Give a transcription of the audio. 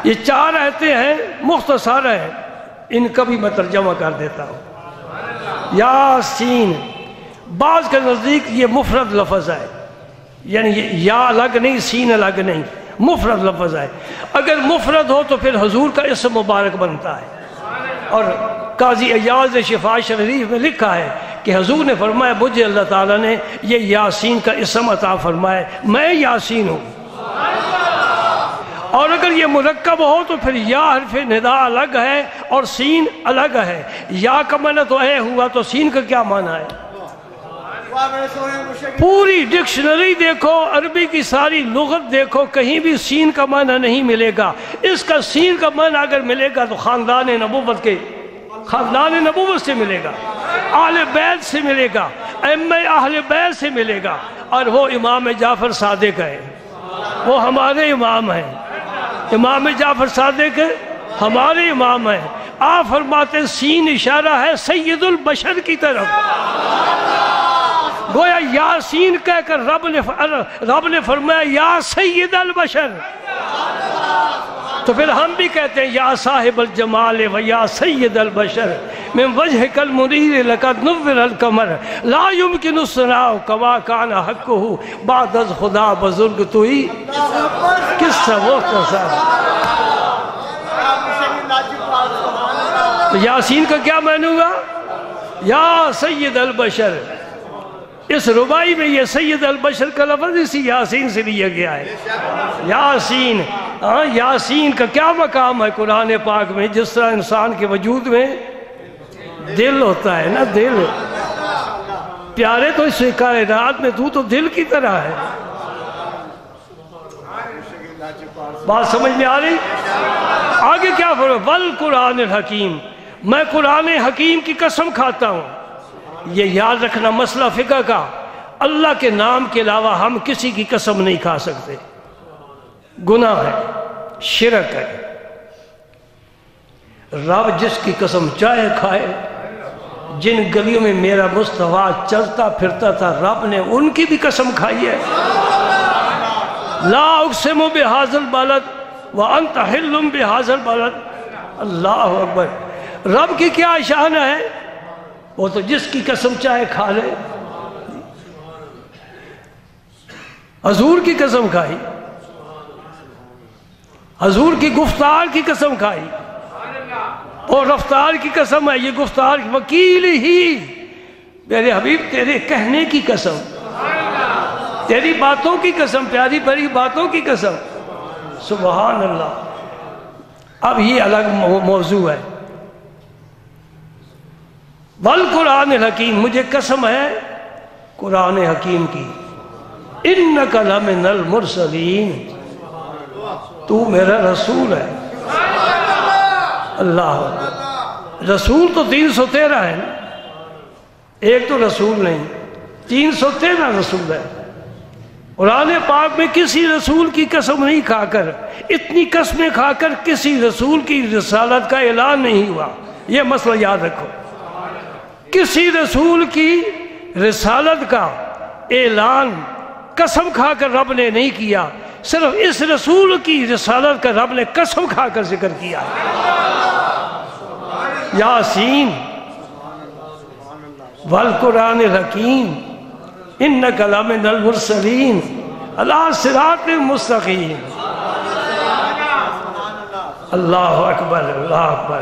یہ 4 آیتیں ہیں، مختصر ہیں، ان کا بھی میں ترجمہ کر دیتا ہوں۔ یاسین، بعض کے نزدیک یہ مفرد لفظ ہے، یعنی یا الگ نہیں، سین الگ نہیں، مفرد لفظ ہے۔ اگر مفرد ہو تو پھر حضور کا اسم مبارک بنتا ہے، اور قاضی ایاز نے شفاء شریف میں لکھا ہے کہ حضور نے فرمایا مجھے اللہ تعالیٰ نے یہ یاسین کا اسم عطا فرمایا، میں یاسین ہوں۔ اور اگر یہ مرکب ہو تو پھر یا حرف ندا الگ ہے اور سین الگ ہے۔ یا کا معنی تو اے ہوا، تو سین کا کیا معنی ہے؟ پوری ڈکشنری دیکھو، عربی کی ساری لغت دیکھو، کہیں بھی سین کا معنی نہیں ملے گا۔ اس کا سین کا معنی اگر ملے گا تو خاندان نبوت سے ملے گا، اہل بیت سے ملے گا، ائمہ اہل بیت سے ملے گا، اور وہ امام جعفر صادق ہے، وہ ہمارے امام ہیں۔ امام جعفر صادق ہمارے امام ہیں۔ آپ فرماتے ہیں سین اشارہ ہے سید البشر کی طرف، گویا یاسین کہہ کر رب نے فرمایا یا سید البشر۔ تو پھر ہم بھی کہتے ہیں یا صاحب الجمال و یا سید البشر من وجهك المنیر لقد نور القمر لا يمكن الثناء كما كان حقه بعد از خدا بزرگ تو ہی قصہ مختصر۔ تو یاسین کا کیا معنی ہوا؟ یا سید البشر۔ اس ربائی میں یہ سید البشر کا لفظ اسی یاسین سے لیا گیا ہے۔ یاسین، یاسین کا کیا مقام ہے قرآن پاک میں؟ جس طرح انسان کے وجود میں دل ہوتا ہے نا، دل پیارے تو اس کائنات میں تو دل کی طرح ہے۔ بات سمجھ میں آ رہی؟ آگے کیا فرمایا؟ والقرآن الحکیم، میں قرآن حکیم کی قسم کھاتا ہوں۔ یہ یاد رکھنا مسئلہ فقہ کا، اللہ کے نام کے علاوہ ہم کسی کی قسم نہیں کھا سکتے، گناہ ہے، شرک ہے۔ رب جس کی قسم چاہے کھائے۔ جن گلیوں میں میرا مصطفیٰ چلتا پھرتا تھا رب نے ان کی بھی قسم کھائی ہے۔ لا اقسم بہذا البلد وانت حل بہذا البلد۔ اللہ اکبر۔ رب کی کیا شان ہے؟ وہ تو جس کی قسم چاہے کھا لے۔ حضور کی قسم کھائی، حضور کی گفتار کی قسم کھائی، اور رفتار کی قسم ہے، یہ گفتار وکیل ہی میرے حبیب تیرے کہنے کی قسم، تیری باتوں کی قسم، پیاری پیاری باتوں کی قسم۔ سبحان اللہ۔ اب یہ الگ موضوع ہے۔ والقرآن الحکیم، مجھے قسم ہے قرآن حکیم کی، انک لمن المرسلین، تو میرا رسول ہے۔ اللہ، رسول تو 313 ہے، ایک تو رسول نہیں، 313 رسول ہے۔ قرآن پاک میں کسی رسول کی قسم نہیں کھا کر، اتنی قسمیں کھا کر کسی رسول کی رسالت کا اعلان نہیں ہوا۔ یہ مسئلہ یاد رکھو، کسی رسول کی رسالت کا اعلان قسم کھا کر رب نے نہیں کیا، صرف اس رسول کی رسالت کا رب نے قسم کھا کر ذکر کیا۔ یاسین والقرآن الحکیم انک لمن المرسلین علی صراط مستقیم۔ اللہ اکبر، اللہ اکبر۔